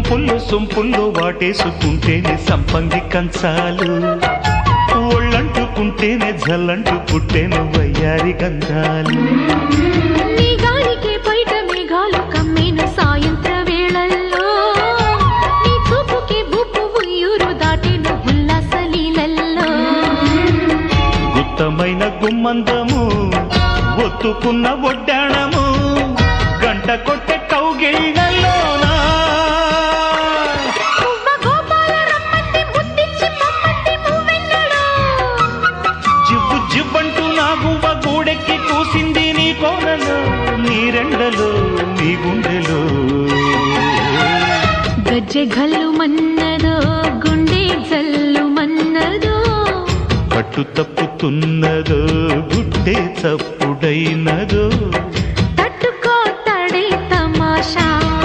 సొంపుల్లో వాటేసుకుంటేనే సంపంగి కంచాలు, ఒళ్ళంటుకుంటేనే జల్లంటు పుట్టేను వయ్యారి గంధాలు. నీ గాలికే బయట మేఘాలు కమ్మేను సాయంత్ర వేళల్లో, నీ చూపుకే బూపు ఉయ్యూరు దాటేను ఉల్లాస లీలల్లో. గుత్తమైన గుమ్మందము ఒత్తుకున్న ఒడ్డాణము, గంట కొట్టే కౌగిళ్ళలోనా జివ్వు జివ్వంటూ నా గువ్వ గూడెక్కి కూసింది నీ కోనలో, నీ రెండలో నీ గుండెలో. గజ్జె గల్లు మన్నదో గుండె జల్లు మన్నదో, పట్టు తప్పుతున్నదో గుడ్డే చప్పు